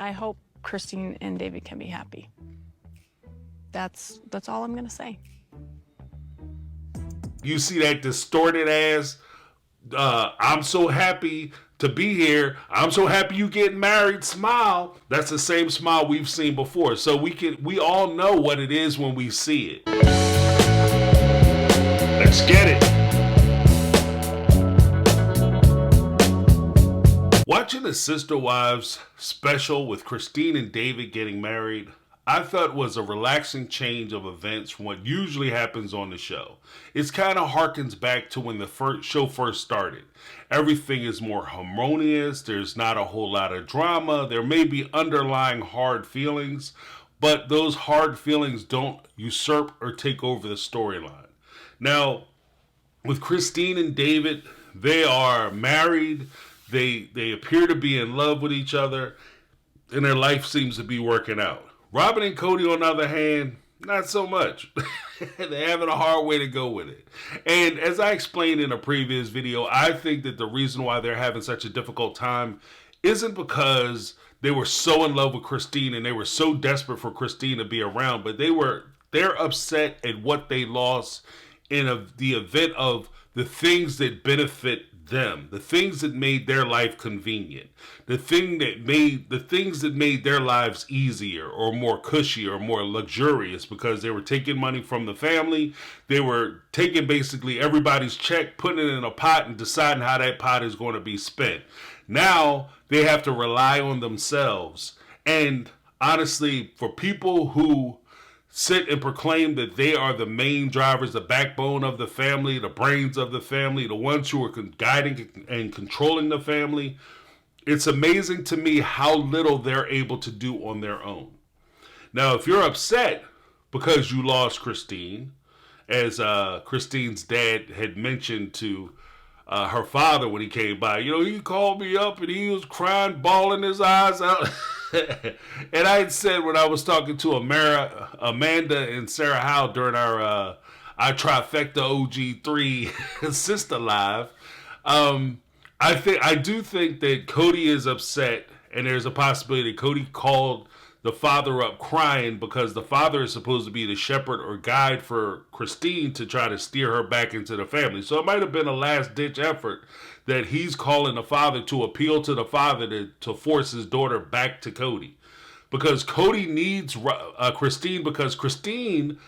I hope Christine and David can be happy. That's all I'm gonna say. You see that distorted ass, I'm so happy to be here, I'm so happy you getting married smile. That's the same smile we've seen before. So we all know what it is when we see it. Let's get it. Watching the Sister Wives special with Christine and David getting married, I thought was a relaxing change of events from what usually happens on the show. It kind of harkens back to when the show first started. Everything is more harmonious, there's not a whole lot of drama, there may be underlying hard feelings, but those hard feelings don't usurp or take over the storyline. Now, with Christine and David, they are married, they appear to be in love with each other, and their life seems to be working out. Robyn and Kody, on the other hand, not so much. They're having a hard way to go with it. And as I explained in a previous video, I think that the reason why they're having such a difficult time isn't because they were so in love with Christine and they were so desperate for Christine to be around, but they're upset at what they lost in the event of the things that benefit them, the things that made their life convenient, the things that made their lives easier or more cushy or more luxurious, because they were taking money from the family, they were taking basically everybody's check, putting it in a pot and deciding how that pot is going to be spent. Now they have to rely on themselves. And honestly, for people who sit and proclaim that they are the main drivers, the backbone of the family, the brains of the family, the ones who are guiding and controlling the family, it's amazing to me how little they're able to do on their own. Now, if you're upset because you lost Christine, as Christine's dad had mentioned to her father when he came by, he called me up and he was crying, bawling his eyes out. And I had said when I was talking to Amanda and Sarah Howe during our trifecta OG3 sister live, I do think that Kody is upset, and there's a possibility that Kody called the father up crying because the father is supposed to be the shepherd or guide for Christine to try to steer her back into the family. So it might have been a last-ditch effort that he's calling the father to appeal to the father to force his daughter back to Kody. Because Kody needs Christine, because Christine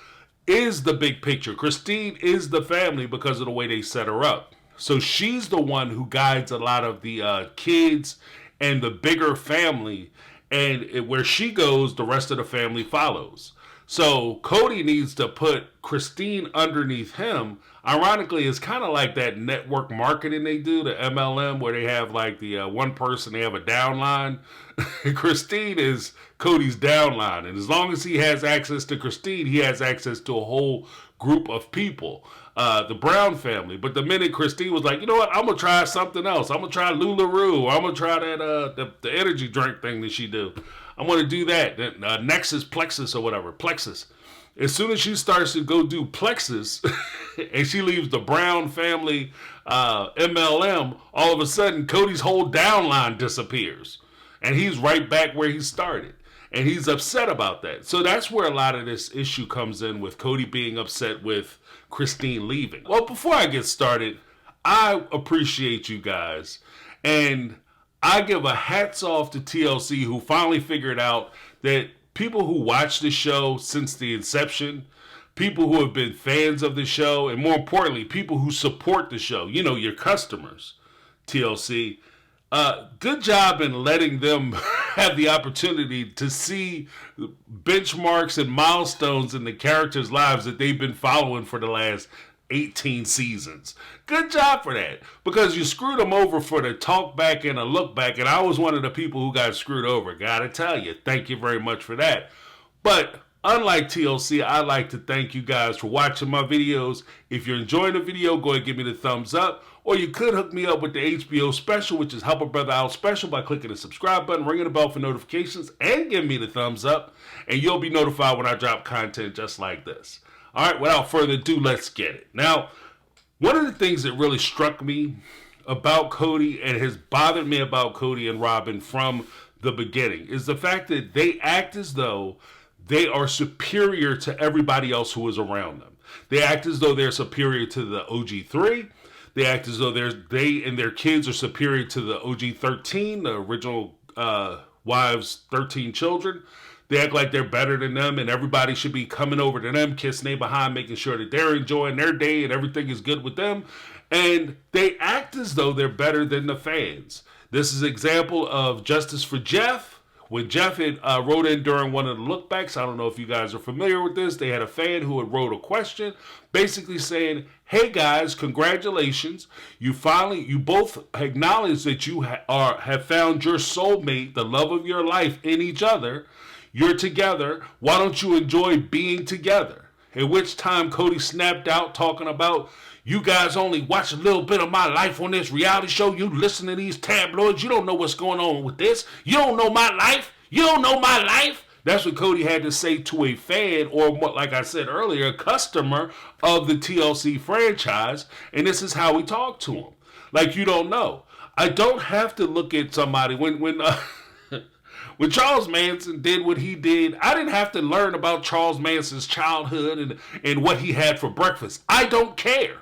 is the big picture. Christine is the family because of the way they set her up. So she's the one who guides a lot of the kids and the bigger family. And where she goes, the rest of the family follows. So Kody needs to put Christine underneath him. Ironically, it's kind of like that network marketing they do, the MLM, where they have like the one person, they have a downline. Christine is Kody's downline. And as long as he has access to Christine, he has access to a whole group of people. The Brown family. But the minute Christine was like, you know what, I'm going to try something else. I'm going to try LuLaRoe. I'm going to try that the energy drink thing that she do. I'm going to do that. Nexus, Plexus, or whatever. Plexus. As soon as she starts to go do Plexus and she leaves the Brown family MLM, all of a sudden Kody's whole downline disappears. And he's right back where he started. And he's upset about that. So that's where a lot of this issue comes in, with Kody being upset with Christine leaving. Well, before I get started, I appreciate you guys. And I give a hats off to TLC, who finally figured out that people who watch the show since the inception, people who have been fans of the show, and more importantly, people who support the show, your customers, TLC, good job in letting them have the opportunity to see benchmarks and milestones in the characters' lives that they've been following for the last 18 seasons. Good job for that, because you screwed them over for the talk back and a look back, and I was one of the people who got screwed over. Gotta tell you, thank you very much for that. But unlike TLC, I'd like to thank you guys for watching my videos. If you're enjoying the video, go ahead and give me the thumbs up. Or you could hook me up with the HBO special, which is Help a Brother Out Special, by clicking the subscribe button, ringing the bell for notifications, and give me the thumbs up. And you'll be notified when I drop content just like this. All right, without further ado, let's get it. Now, one of the things that really struck me about Kody and has bothered me about Kody and Robyn from the beginning, is the fact that they act as though they are superior to everybody else who is around them. They act as though they're superior to the OG3. They act as though they and their kids are superior to the OG13, the original wives' 13 children. They act like they're better than them, and everybody should be coming over to them, kissing their behind, making sure that they're enjoying their day and everything is good with them. And they act as though they're better than the fans. This is an example of Justice for Jeff. When Jeff had wrote in during one of the lookbacks, I don't know if you guys are familiar with this, they had a fan who had wrote a question basically saying, hey guys, congratulations. You both acknowledge that you have found your soulmate, the love of your life, in each other. You're together. Why don't you enjoy being together? At which time Kody snapped out talking about, you guys only watch a little bit of my life on this reality show. You listen to these tabloids. You don't know what's going on with this. You don't know my life. You don't know my life. That's what Kody had to say to a fan, or what, like I said earlier, a customer of the TLC franchise. And this is how we talk to him. Like, you don't know. I don't have to look at somebody when Charles Manson did what he did. I didn't have to learn about Charles Manson's childhood and what he had for breakfast. I don't care.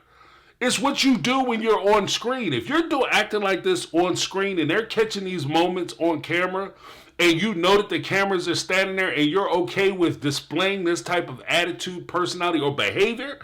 It's what you do when you're on screen. If you're acting like this on screen and they're catching these moments on camera, and you know that the cameras are standing there and you're okay with displaying this type of attitude, personality, or behavior,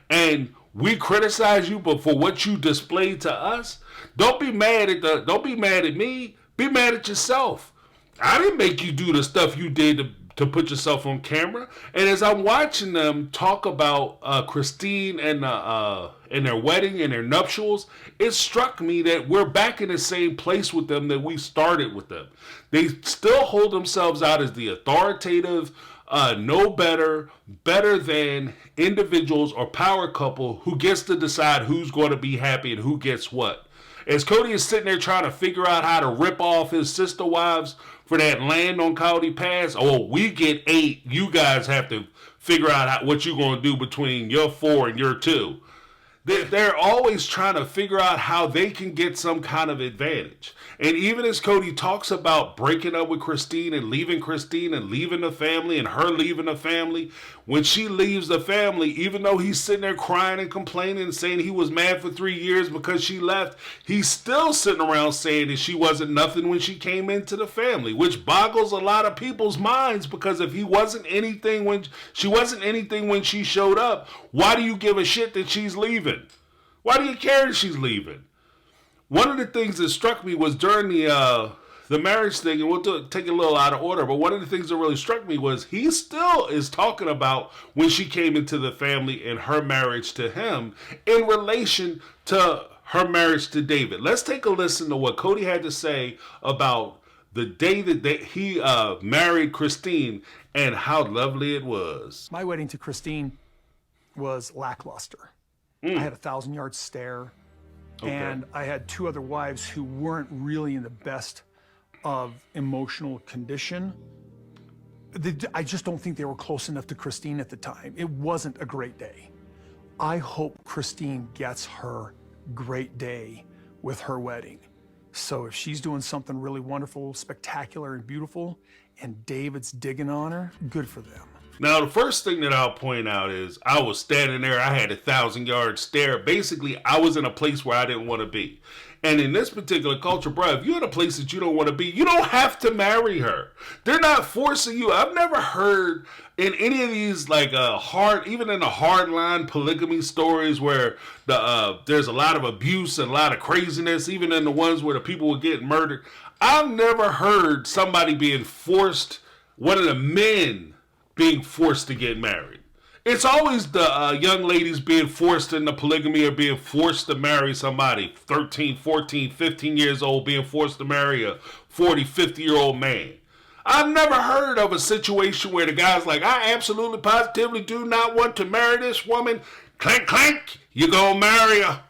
and we criticize you but for what you displayed to us, don't be mad at me. Be mad at yourself. I didn't make you do the stuff you did to put yourself on camera. And as I'm watching them talk about Christine and their wedding and their nuptials, it struck me that we're back in the same place with them that we started with them. They still hold themselves out as the authoritative, know better than individuals or power couple who gets to decide who's going to be happy and who gets what. As Kody is sitting there trying to figure out how to rip off his sister wives for that land on Kody Pass, oh, we get 8. You guys have to figure out what you're going to do between your 4 and your 2. They're always trying to figure out how they can get some kind of advantage. And even as Kody talks about breaking up with Christine and leaving the family and her leaving the family, when she leaves the family, even though he's sitting there crying and complaining and saying he was mad for 3 years because she left, he's still sitting around saying that she wasn't nothing when she came into the family, which boggles a lot of people's minds, because if he wasn't anything when she showed up, why do you give a shit that she's leaving? Why do you care that she's leaving? One of the things that struck me was during the marriage thing, and we'll take it a little out of order, but one of the things that really struck me was he still is talking about when she came into the family and her marriage to him in relation to her marriage to David. Let's take a listen to what Kody had to say about the day that he married Christine and how lovely it was. My wedding to Christine was lackluster. I had a 1,000-yard stare. Okay. And I had 2 other wives who weren't really in the best of emotional condition. I just don't think they were close enough to Christine at the time. It wasn't a great day. I hope Christine gets her great day with her wedding. So if she's doing something really wonderful, spectacular, and beautiful, and David's digging on her, good for them. Now, the first thing that I'll point out is I was standing there. I had a 1,000-yard stare. Basically, I was in a place where I didn't want to be. And in this particular culture, bro, if you're in a place that you don't want to be, you don't have to marry her. They're not forcing you. I've never heard in any of these, like, even in the hardline polygamy stories where there's a lot of abuse and a lot of craziness, even in the ones where the people were getting murdered. I've never heard somebody being forced, one of the men being forced to get married. It's always the young ladies being forced into polygamy or being forced to marry somebody 13, 14, 15 years old, being forced to marry a 40, 50-year-old man. I've never heard of a situation where the guy's like, I absolutely positively do not want to marry this woman. Clank, clank, you gonna marry her.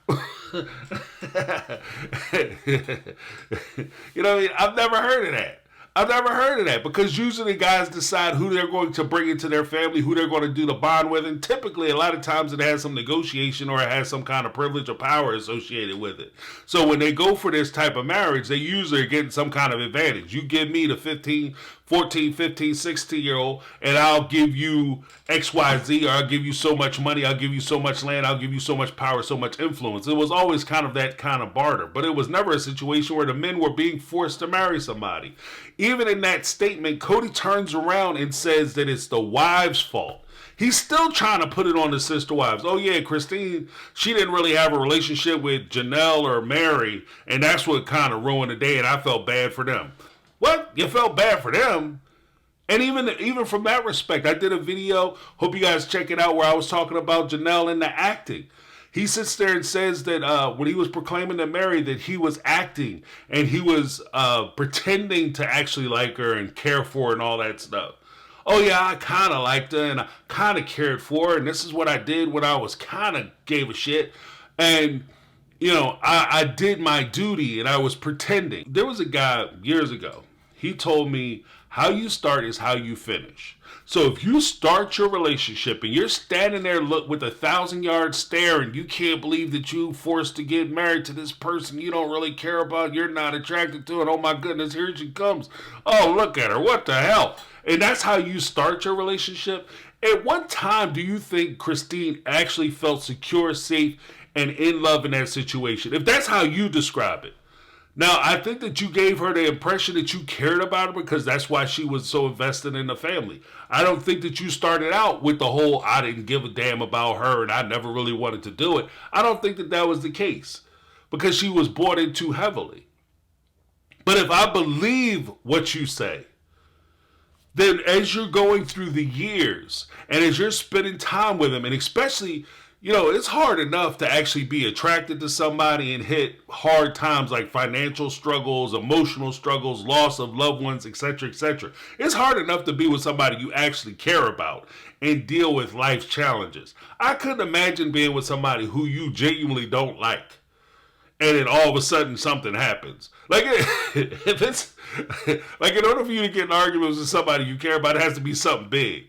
You know what I mean? I've never heard of that. I've never heard of that, because usually guys decide who they're going to bring into their family, who they're going to do the bond with, and typically a lot of times it has some negotiation or it has some kind of privilege or power associated with it. So when they go for this type of marriage, they usually are getting some kind of advantage. You give me the 14, 15, 16-year-old, and I'll give you XYZ, or I'll give you so much money, I'll give you so much land, I'll give you so much power, so much influence. It was always kind of that kind of barter, but it was never a situation where the men were being forced to marry somebody. Even in that statement, Kody turns around and says that it's the wives' fault. He's still trying to put it on the sister wives. Oh yeah, Christine, she didn't really have a relationship with Janelle or Mary, and that's what kind of ruined the day, and I felt bad for them. What? You felt bad for them? And even from that respect, I did a video, hope you guys check it out, where I was talking about Janelle and the acting. He sits there and says that when he was proclaiming to Mary, that he was acting and he was pretending to actually like her and care for her and all that stuff. Oh yeah, I kind of liked her and I kind of cared for her, and this is what I did when I was kind of gave a shit. And, you know, I did my duty and I was pretending. There was a guy years ago, he told me, how you start is how you finish. So if you start your relationship and you're standing there with a 1,000-yard stare and you can't believe that you forced to get married to this person you don't really care about, you're not attracted to, and oh my goodness, here she comes. Oh, look at her, what the hell? And that's how you start your relationship. At what time do you think Christine actually felt secure, safe, and in love in that situation? If that's how you describe it. Now, I think that you gave her the impression that you cared about her because that's why she was so invested in the family. I don't think that you started out with the whole, I didn't give a damn about her and I never really wanted to do it. I don't think that that was the case because she was bought in too heavily. But if I believe what you say, then as you're going through the years and as you're spending time with him, and especially, you know, it's hard enough to actually be attracted to somebody and hit hard times like financial struggles, emotional struggles, loss of loved ones, etc., etc. It's hard enough to be with somebody you actually care about and deal with life's challenges. I couldn't imagine being with somebody who you genuinely don't like, and then all of a sudden something happens. Like, if it's like, in order for you to get in arguments with somebody you care about, it has to be something big.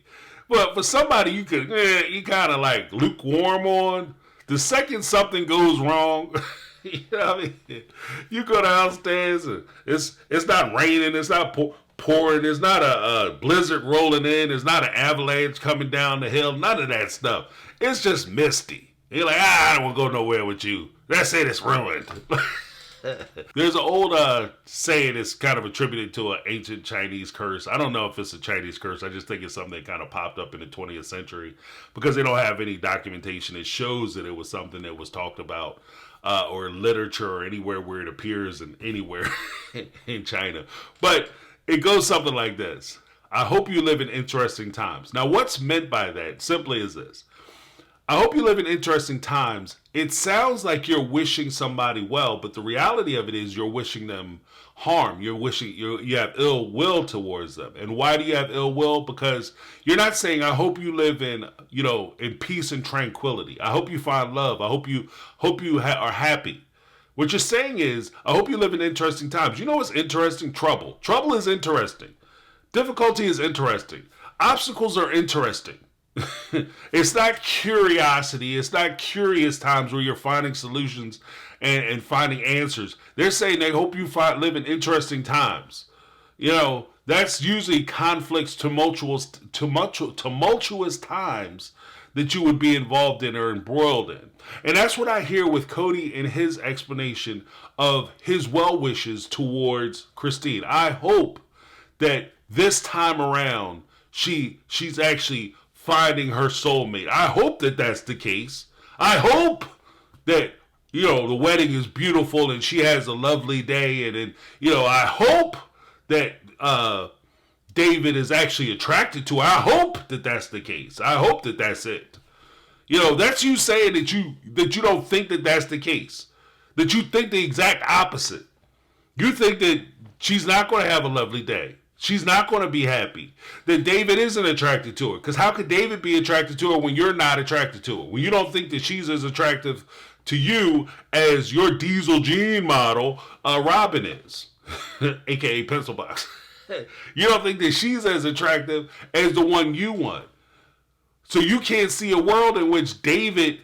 But for somebody you could, you kind of like lukewarm on, the second something goes wrong, you know what I mean? You go downstairs and it's not raining, it's not pouring, there's not a blizzard rolling in, there's not an avalanche coming down the hill, none of that stuff. It's just misty. You're like, I don't want to go nowhere with you. That's it, it's ruined. There's an old saying that's kind of attributed to an ancient Chinese curse. I don't know if it's a Chinese curse. I just think it's something that kind of popped up in the 20th century because they don't have any documentation that shows that it was something that was talked about or literature or anywhere where it appears in anywhere in China. But it goes something like this. I hope you live in interesting times. Now, what's meant by that simply is this. I hope you live in interesting times. It sounds like you're wishing somebody well, but the reality of it is you're wishing them harm. You're wishing you have ill will towards them. And why do you have ill will? Because you're not saying, I hope you live in, in peace and tranquility. I hope you find love. I hope you are happy. What you're saying is, I hope you live in interesting times. You know what's interesting? Trouble. Trouble is interesting. Difficulty is interesting. Obstacles are interesting. It's not curiosity. It's not curious times where you're finding solutions and finding answers. They're saying they hope you live in interesting times. That's usually conflicts, tumultuous times that you would be involved in or embroiled in. And that's what I hear with Kody in his explanation of his well wishes towards Christine. I hope that this time around she's actually finding her soulmate. I hope that that's the case. I hope that, the wedding is beautiful and she has a lovely day. And I hope that David is actually attracted to her. I hope that that's the case. I hope that that's it. That's you saying that you don't think that that's the case. That you think the exact opposite. You think that she's not going to have a lovely day. She's not going to be happy. That David isn't attracted to her. Because how could David be attracted to her when you're not attracted to her? When you don't think that she's as attractive to you as your diesel gene model, Robyn is. AKA Pencil Box. You don't think that she's as attractive as the one you want. So you can't see a world in which David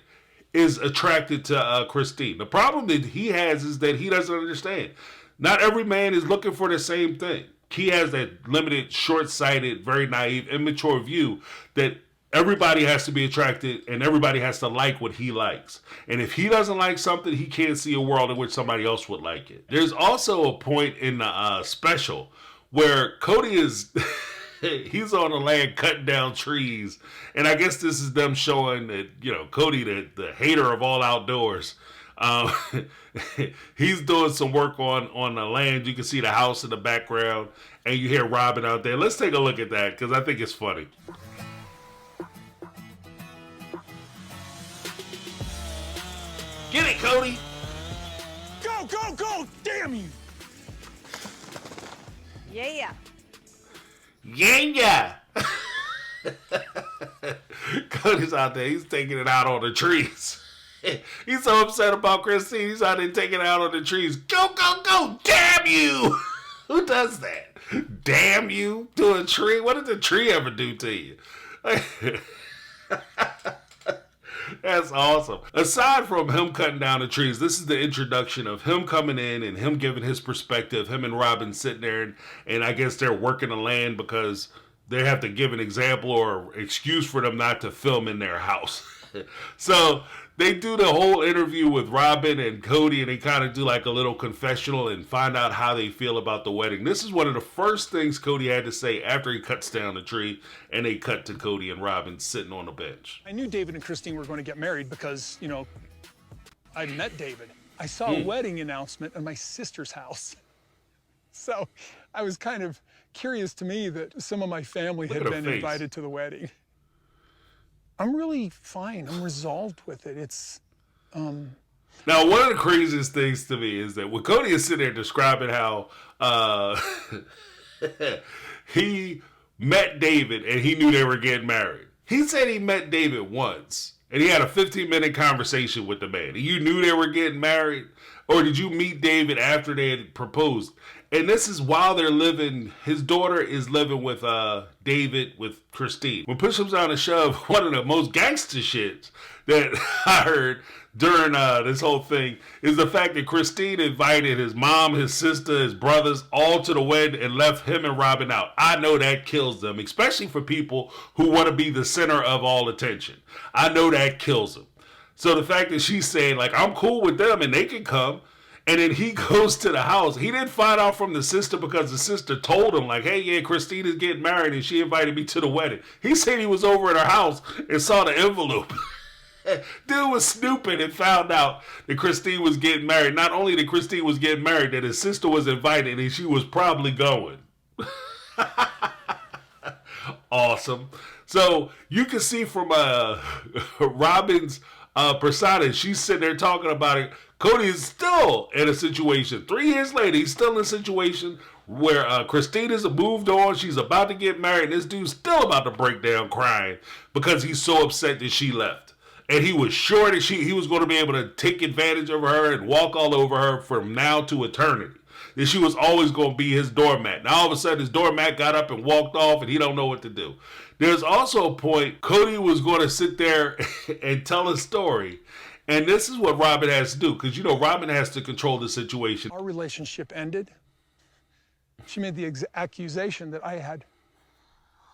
is attracted to Christine. The problem that he has is that he doesn't understand. Not every man is looking for the same thing. He has that limited, short-sighted, very naive, immature view that everybody has to be attracted and everybody has to like what he likes. And if he doesn't like something, he can't see a world in which somebody else would like it. There's also a point in the special where Kody is... he's on the land cutting down trees. And I guess this is them showing that, you know, Kody, the hater of all outdoors, he's doing some work on the land. You can see the house in the background and you hear Robyn out there. Let's take a look at that because I think it's funny. Get it, Kody! Go, go, go! Damn you! Yeah. Yeah. Kody's out there. He's taking it out on the trees. He's so upset about Christine. He's out there taking it out on the trees. Go, go, go. Damn you. Who does that? Damn you to a tree? What did the tree ever do to you? That's awesome. Aside from him cutting down the trees, this is the introduction of him coming in and him giving his perspective. Him and Robyn sitting there, and I guess they're working the land because they have to give an example or excuse for them not to film in their house. So they do the whole interview with Robyn and Kody, and they kind of do like a little confessional and find out how they feel about the wedding. This is one of the first things Kody had to say after he cuts down the tree, and they cut to Kody and Robyn sitting on the bench. I knew David and Christine were going to get married because, you know, I met David. I saw a wedding announcement at my sister's house. So I was kind of curious to me that some of my family had been invited to the wedding. I'm really fine. I'm resolved with it. It's, Now, one of the craziest things to me is that when Kody is sitting there describing how he met David and he knew they were getting married. He said he met David once and he had a 15-minute conversation with the man. You knew they were getting married? Or did you meet David after they had proposed? And this is while they're living, his daughter is living with David, with Christine. When push comes down to shove, one of the most gangster shits that I heard during this whole thing is the fact that Christine invited his mom, his sister, his brothers all to the wedding and left him and Robyn out. I know that kills them, especially for people who want to be the center of all attention. I know that kills them. So the fact that she's saying, like, I'm cool with them and they can come, and then he goes to the house. He didn't find out from the sister because the sister told him, like, hey, yeah, Christine is getting married and she invited me to the wedding. He said he was over at her house and saw the envelope. Dude was snooping and found out that Christine was getting married. Not only that Christine was getting married, that his sister was invited and she was probably going. Awesome. So you can see from Robyn's persona, she's sitting there talking about it. Kody is still in a situation. 3 years later, he's still in a situation where Christine has moved on. She's about to get married. And this dude's still about to break down crying because he's so upset that she left. And he was sure that he was going to be able to take advantage of her and walk all over her from now to eternity. That she was always going to be his doormat. Now all of a sudden his doormat got up and walked off and he don't know what to do. There's also a point Kody was going to sit there and tell a story. And this is what Robyn has to do, because, you know, Robyn has to control the situation. Our relationship ended. She made the accusation that I had.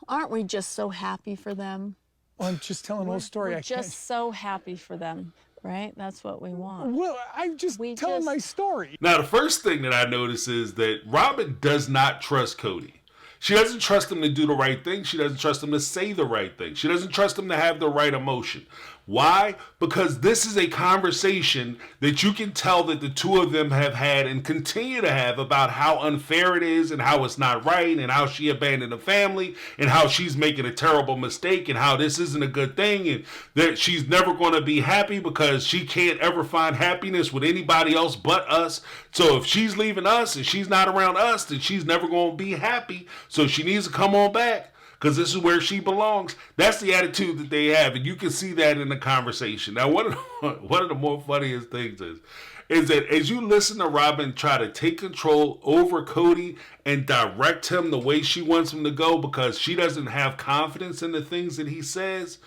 Aren't we just so happy for them? Well, I'm just telling the whole story. We're I can't. just so happy for them, right? That's what we want. Well, I'm just telling my story. Now, the first thing that I notice is that Robyn does not trust Kody. She doesn't trust him to do the right thing. She doesn't trust him to say the right thing. She doesn't trust him to have the right emotion. Why? Because this is a conversation that you can tell that the two of them have had and continue to have about how unfair it is and how it's not right and how she abandoned the family and how she's making a terrible mistake and how this isn't a good thing and that she's never going to be happy because she can't ever find happiness with anybody else but us. So if she's leaving us and she's not around us, then she's never going to be happy. So she needs to come on back. because this is where she belongs. That's the attitude that they have, and you can see that in the conversation. Now, one of the more funniest things is that as you listen to Robyn try to take control over Kody and direct him the way she wants him to go because she doesn't have confidence in the things that he says,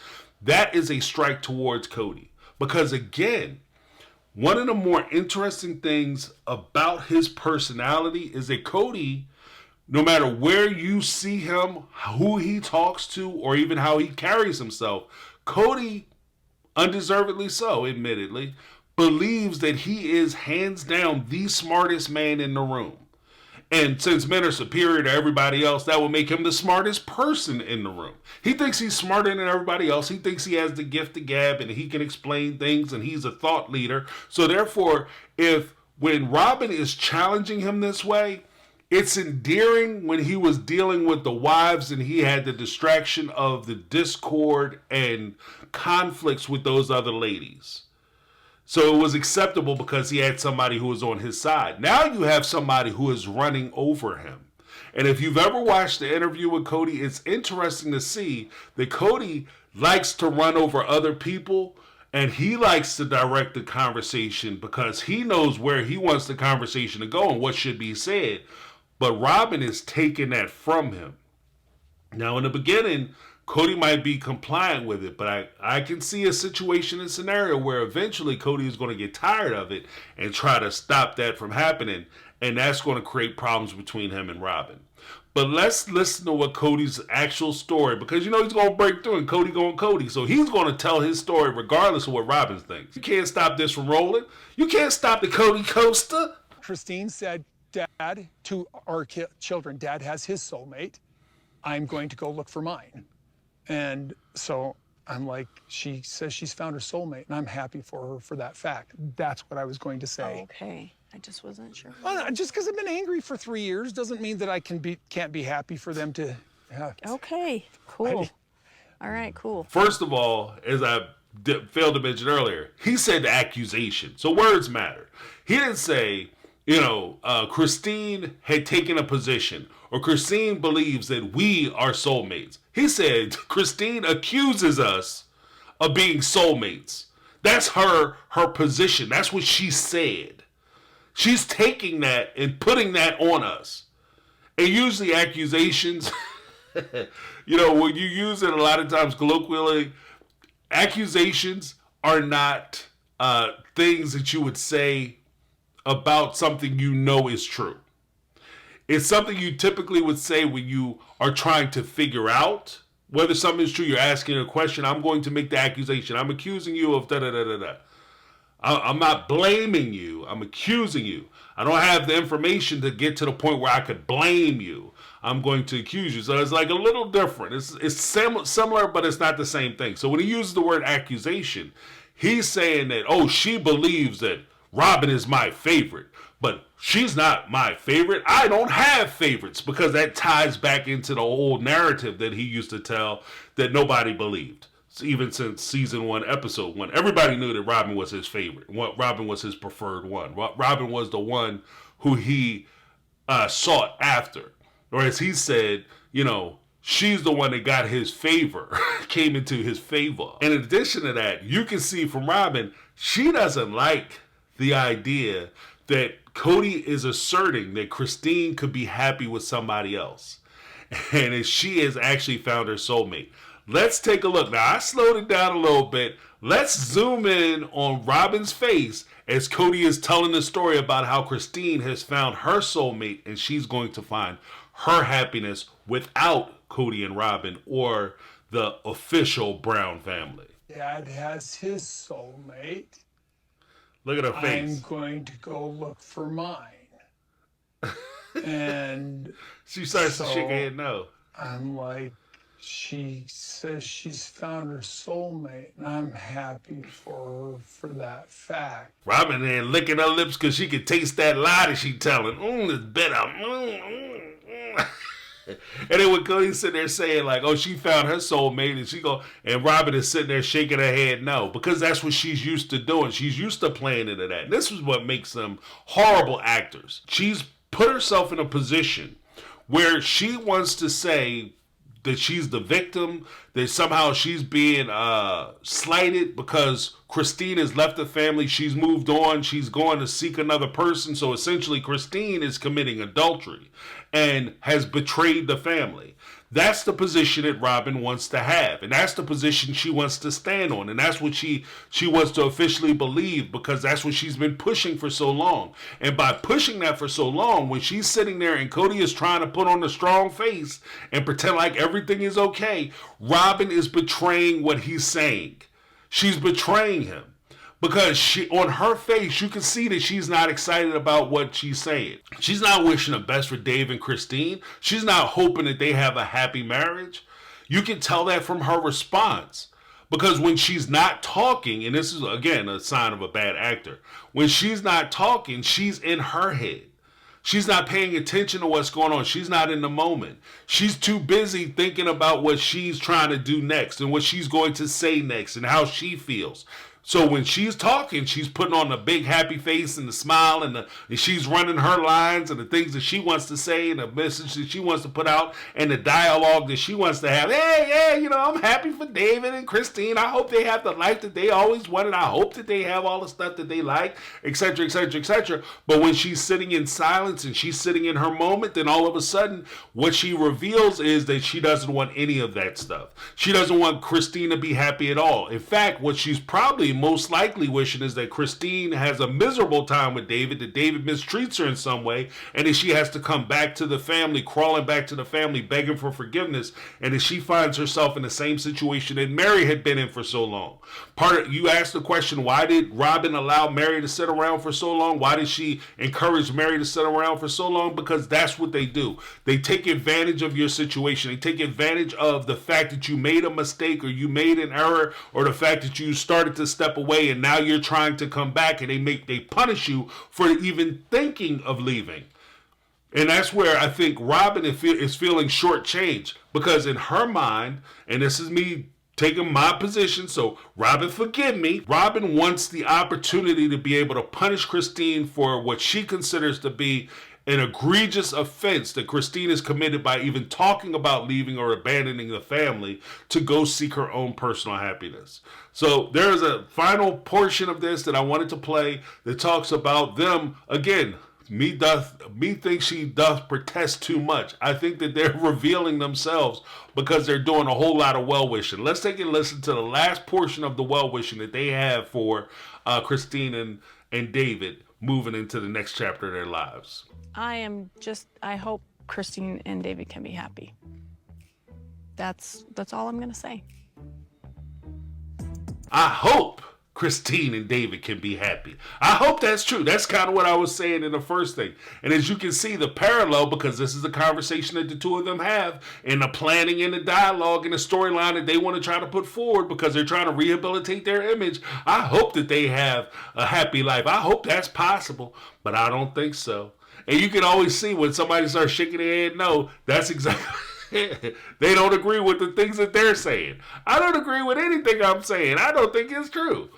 that is a strike towards Kody. Because again, one of the more interesting things about his personality is that Kody, no matter where you see him, who he talks to, or even how he carries himself, Kody, undeservedly so, admittedly, believes that he is hands down the smartest man in the room. And since men are superior to everybody else, that will make him the smartest person in the room. He thinks he's smarter than everybody else. He thinks he has the gift of gab and he can explain things and he's a thought leader. So therefore, when Robyn is challenging him this way, it's endearing when he was dealing with the wives and he had the distraction of the discord and conflicts with those other ladies. So it was acceptable because he had somebody who was on his side. Now you have somebody who is running over him. And if you've ever watched the interview with Kody, it's interesting to see that Kody likes to run over other people and he likes to direct the conversation because he knows where he wants the conversation to go and what should be said. But Robyn is taking that from him. Now in the beginning, Kody might be compliant with it, but I can see a situation and scenario where eventually Kody is going to get tired of it and try to stop that from happening, and that's going to create problems between him and Robyn. But let's listen to what Kody's actual story, because you know he's going to break through and Kody going Kody, so he's going to tell his story regardless of what Robyn thinks. You can't stop this from rolling. You can't stop the Kody coaster. Christine said, Dad, to our children, Dad has his soulmate. I'm going to go look for mine. And so I'm like, she says she's found her soulmate, and I'm happy for her for that fact. That's what I was going to say. Okay. I just wasn't sure. Well, just because I've been angry for 3 years doesn't mean that I can't be happy for them to have. Okay, cool. All right, cool. First of all, as I failed to mention earlier, he said the accusation. So words matter. He didn't say, Christine had taken a position or Christine believes that we are soulmates. He said Christine accuses us of being soulmates. That's her position. That's what she said. She's taking that and putting that on us. And usually accusations, when you use it a lot of times colloquially, accusations are not things that you would say about something you know is true. It's something you typically would say when you are trying to figure out whether something is true. You're asking a question. I'm going to make the accusation. I'm accusing you of da-da-da-da-da. I'm not blaming you. I'm accusing you. I don't have the information to get to the point where I could blame you. I'm going to accuse you. So it's like a little different. It's similar, but it's not the same thing. So when he uses the word accusation, he's saying that, she believes that Robyn is my favorite, but she's not my favorite. I don't have favorites, because that ties back into the old narrative that he used to tell that nobody believed. Even since season 1, episode 1, everybody knew that Robyn was his favorite. Robyn was his preferred one. Robyn was the one who he sought after. Or as he said, she's the one that got his favor, came into his favor. And in addition to that, you can see from Robyn, she doesn't like the idea that Kody is asserting that Christine could be happy with somebody else. And that she has actually found her soulmate. Let's take a look. Now, I slowed it down a little bit. Let's zoom in on Robyn's face as Kody is telling the story about how Christine has found her soulmate and she's going to find her happiness without Kody and Robyn or the official Brown family. Dad has his soulmate. Look at her face. I'm going to go look for mine. And she starts to shake her head no. I'm like, she says she's found her soulmate, and I'm happy for her for that fact. Robyn there licking her lips because she could taste that lie that she telling. It's better. And then when Cody's sitting there saying like, she found her soulmate, and Robyn is sitting there shaking her head no, because that's what she's used to doing. She's used to playing into that. And this is what makes them horrible actors. She's put herself in a position where she wants to say she's the victim, that somehow she's being slighted because Christine has left the family, she's moved on, she's going to seek another person. So essentially Christine is committing adultery and has betrayed the family. That's the position that Robyn wants to have, and that's the position she wants to stand on, and that's what she wants to officially believe, because that's what she's been pushing for so long. And by pushing that for so long, when she's sitting there and Kody is trying to put on a strong face and pretend like everything is okay, Robyn is betraying what he's saying. She's betraying him. Because on her face, you can see that she's not excited about what she's saying. She's not wishing the best for Dave and Christine. She's not hoping that they have a happy marriage. You can tell that from her response. Because when she's not talking, and this is, again, a sign of a bad actor, when she's not talking, she's in her head. She's not paying attention to what's going on. She's not in the moment. She's too busy thinking about what she's trying to do next and what she's going to say next and how she feels. So when she's talking, she's putting on a big happy face and the smile, and she's running her lines and the things that she wants to say and the message that she wants to put out and the dialogue that she wants to have. Hey, I'm happy for David and Christine. I hope they have the life that they always wanted. I hope that they have all the stuff that they like, etc., etc., etc. But when she's sitting in silence and she's sitting in her moment, then all of a sudden what she reveals is that she doesn't want any of that stuff. She doesn't want Christine to be happy at all. In fact, what she's probably most likely wishing is that Christine has a miserable time with David, that David mistreats her in some way, and that she has to come back to the family, crawling back to the family, begging for forgiveness, and that she finds herself in the same situation that Mary had been in for so long. You asked the question, why did Robyn allow Mary to sit around for so long? Why did she encourage Mary to sit around for so long? Because that's what they do. They take advantage of your situation. They take advantage of the fact that you made a mistake or you made an error, or the fact that you started to step away and now you're trying to come back, and they punish you for even thinking of leaving. And that's where I think Robyn is feeling shortchanged, because in her mind, and this is me taking my position, so Robyn, forgive me, Robyn wants the opportunity to be able to punish Christine for what she considers to be an egregious offense that Christine has committed by even talking about leaving or abandoning the family to go seek her own personal happiness. So there is a final portion of this that I wanted to play that talks about them. Again, me think she doth protest too much. I think that they're revealing themselves because they're doing a whole lot of well-wishing. Let's take a listen to the last portion of the well-wishing that they have for Christine and David moving into the next chapter of their lives. I hope Christine and David can be happy. That's all I'm gonna say. I hope Christine and David can be happy. I hope that's true. That's kind of what I was saying in the first thing. And as you can see, the parallel, because this is a conversation that the two of them have, and the planning and the dialogue and the storyline that they want to try to put forward because they're trying to rehabilitate their image. I hope that they have a happy life. I hope that's possible, but I don't think so. And you can always see when somebody starts shaking their head, no, that's exactly... They don't agree with the things that they're saying. I don't agree with anything I'm saying. I don't think it's true.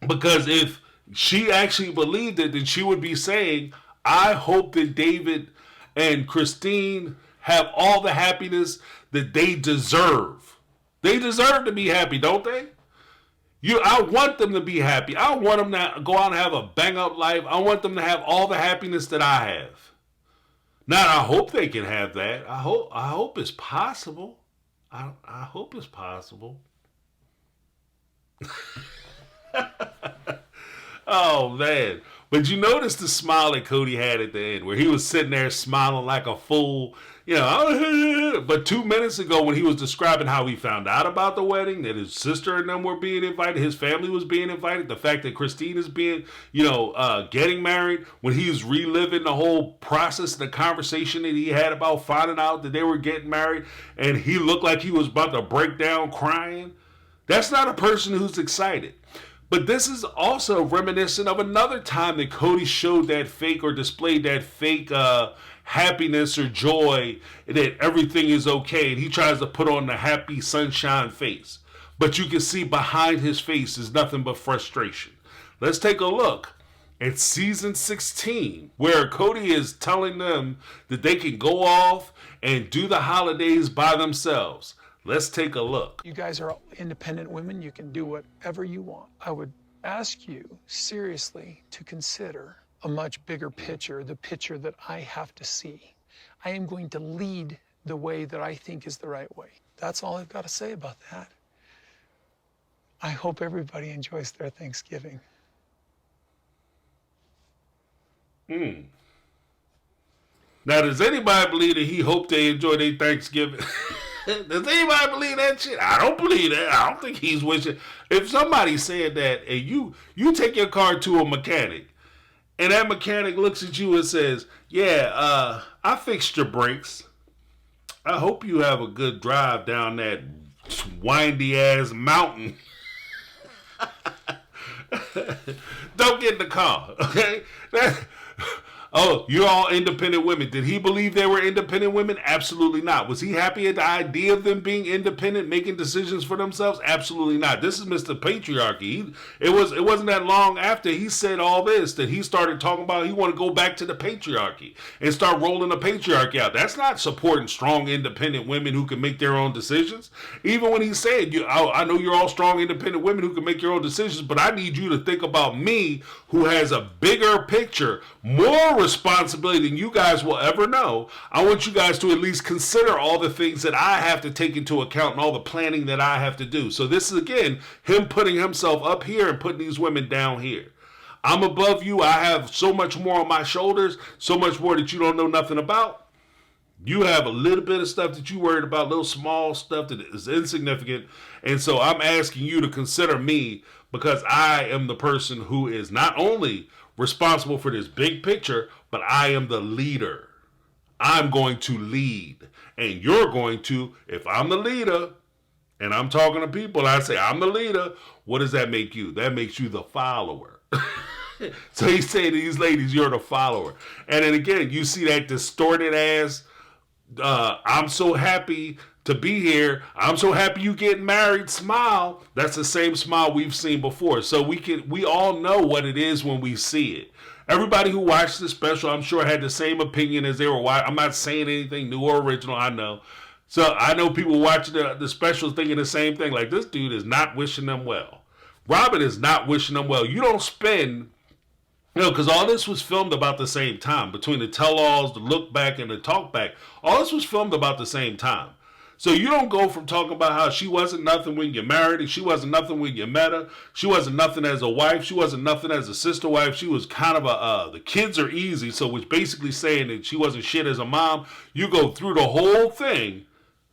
Because if she actually believed it, then she would be saying, I hope that David and Christine have all the happiness that they deserve. They deserve to be happy, don't they? I want them to be happy. I want them to go out and have a bang-up life. I want them to have all the happiness that I have. Now, I hope they can have that. I hope it's possible. I hope it's possible. Oh, man. But you notice the smile that Kody had at the end, where he was sitting there smiling like a fool. But 2 minutes ago when he was describing how he found out about the wedding, that his sister and them were being invited, his family was being invited, the fact that Christine is being, getting married, when he was reliving the whole process, the conversation that he had about finding out that they were getting married, and he looked like he was about to break down crying. That's not a person who's excited. But this is also reminiscent of another time that Kody showed that fake or displayed that fake happiness or joy, that everything is okay, and he tries to put on the happy sunshine face. But you can see behind his face is nothing but frustration. Let's take a look and season 16, where Kody is telling them that they can go off and do the holidays by themselves. Let's take a look. You guys are independent women. You can do whatever you want. I would ask you seriously to consider a much bigger picture, the picture that I have to see. I am going to lead the way that I think is the right way. That's all I've got to say about that. I hope everybody enjoys their Thanksgiving. Now, does anybody believe that he hoped they enjoy their Thanksgiving? Does anybody believe that shit? I don't believe that. I don't think he's wishing. If somebody said that and you take your car to a mechanic and that mechanic looks at you and says, yeah, I fixed your brakes. I hope you have a good drive down that windy ass mountain. Don't get in the car, okay? Oh, you're all independent women. Did he believe they were independent women? Absolutely not. Was he happy at the idea of them being independent, making decisions for themselves? Absolutely not. This is Mr. Patriarchy. It wasn't that long after he said all this that he started talking about he want to go back to the patriarchy and start rolling the patriarchy out. That's not supporting strong, independent women who can make their own decisions. Even when he said, I know you're all strong, independent women who can make your own decisions, but I need you to think about me, who has a bigger picture, more responsibility than you guys will ever know. I want you guys to at least consider all the things that I have to take into account and all the planning that I have to do. So this is, again, him putting himself up here and putting these women down here. I'm above you. I have so much more on my shoulders, so much more that you don't know nothing about. You have a little bit of stuff that you worried about, little small stuff that is insignificant. And so I'm asking you to consider me, because I am the person who is not only responsible for this big picture, but I am the leader. I'm going to lead. And you're going to, if I'm the leader, and I'm talking to people, and I say, I'm the leader, what does that make you? That makes you the follower. So he's saying to these ladies, you're the follower. And then again, you see that distorted ass, I'm so happy to be here, I'm so happy you getting married smile. That's the same smile we've seen before. So we all know what it is when we see it. Everybody who watched the special, I'm sure, had the same opinion as they were watching. I'm not saying anything new or original, I know. So I know people watching the special thinking the same thing. Like, this dude is not wishing them well. Robyn is not wishing them well. You don't spend, because all this was filmed about the same time. Between the tell-alls, the look back, and the talk back, all this was filmed about the same time. So you don't go from talking about how she wasn't nothing when you married, and she wasn't nothing when you met her, she wasn't nothing as a wife, she wasn't nothing as a sister wife, she was kind of the kids are easy, so which basically saying that she wasn't shit as a mom. You go through the whole thing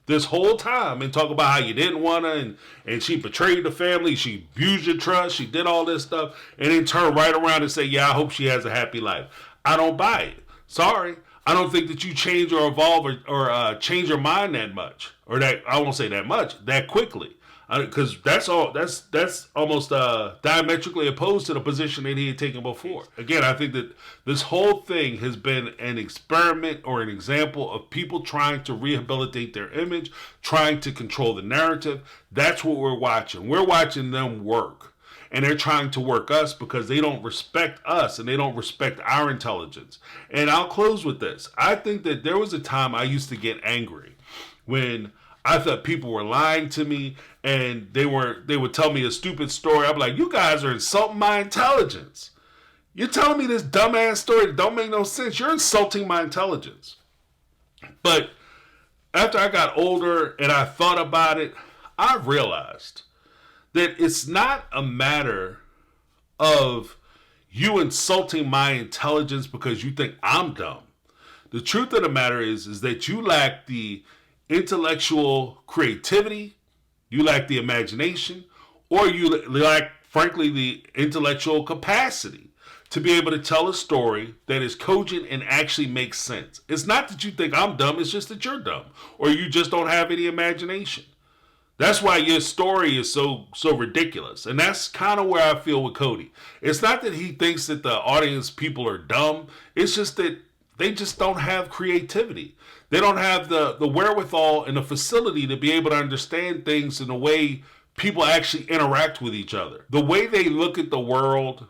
this whole time and talk about how you didn't want her, and she betrayed the family, she abused your trust, she did all this stuff, and then turn right around and say, yeah, I hope she has a happy life. I don't buy it. Sorry. I don't think that you change or evolve or change your mind that much, or that, I won't say that much, that quickly, because that's almost diametrically opposed to the position that he had taken before. Again, I think that this whole thing has been an experiment or an example of people trying to rehabilitate their image, trying to control the narrative. That's what we're watching. We're watching them work. And they're trying to work us because they don't respect us and they don't respect our intelligence. And I'll close with this. I think that there was a time I used to get angry when I thought people were lying to me and they would tell me a stupid story. I'd be like, you guys are insulting my intelligence. You're telling me this dumbass story that don't make no sense. You're insulting my intelligence. But after I got older and I thought about it, I realized that it's not a matter of you insulting my intelligence because you think I'm dumb. The truth of the matter is that you lack the intellectual creativity, you lack the imagination, or you lack, frankly, the intellectual capacity to be able to tell a story that is cogent and actually makes sense. It's not that you think I'm dumb, it's just that you're dumb, or you just don't have any imagination. That's why your story is so ridiculous. And that's kind of where I feel with Kody. It's not that he thinks that the audience people are dumb. It's just that they just don't have creativity. They don't have the wherewithal and the facility to be able to understand things in a way people actually interact with each other. The way they look at the world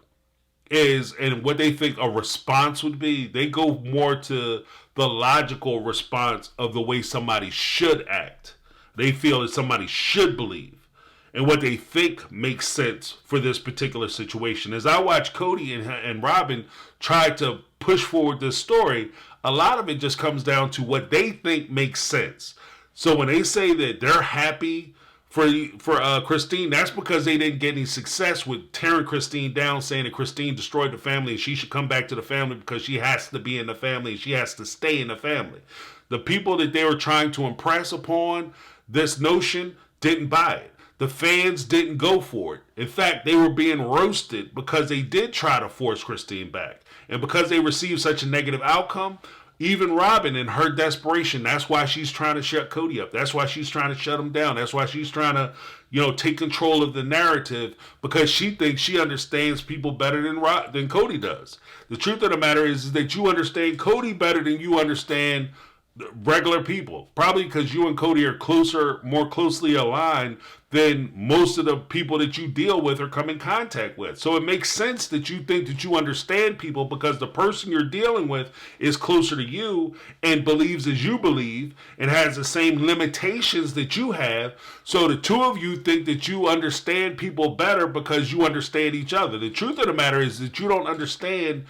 and what they think a response would be, they go more to the logical response of the way somebody should act. They feel that somebody should believe, and what they think makes sense for this particular situation. As I watch Kody and Robyn try to push forward this story, a lot of it just comes down to what they think makes sense. So when they say that they're happy for Christine, that's because they didn't get any success with tearing Christine down, saying that Christine destroyed the family and she should come back to the family because she has to be in the family and she has to stay in the family. The people that they were trying to impress upon this notion didn't buy it. The fans didn't go for it. In fact, they were being roasted because they did try to force Christine back. And because they received such a negative outcome, even Robyn, in her desperation, that's why she's trying to shut Kody up. That's why she's trying to shut him down. That's why she's trying to, take control of the narrative, because she thinks she understands people better than Kody does. The truth of the matter is that you understand Kody better than you understand regular people. Probably because you and Kody are more closely aligned than most of the people that you deal with or come in contact with. So it makes sense that you think that you understand people because the person you're dealing with is closer to you and believes as you believe and has the same limitations that you have. So the two of you think that you understand people better because you understand each other. The truth of the matter is that you don't understand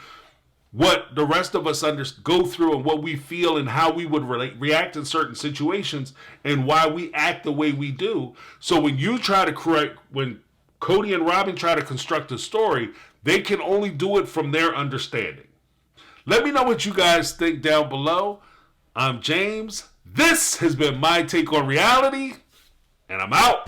what the rest of us go through and what we feel and how we would react in certain situations and why we act the way we do. So when when Kody and Robyn try to construct a story, they can only do it from their understanding. Let me know what you guys think down below. I'm James. This has been My Take on Reality, and I'm out.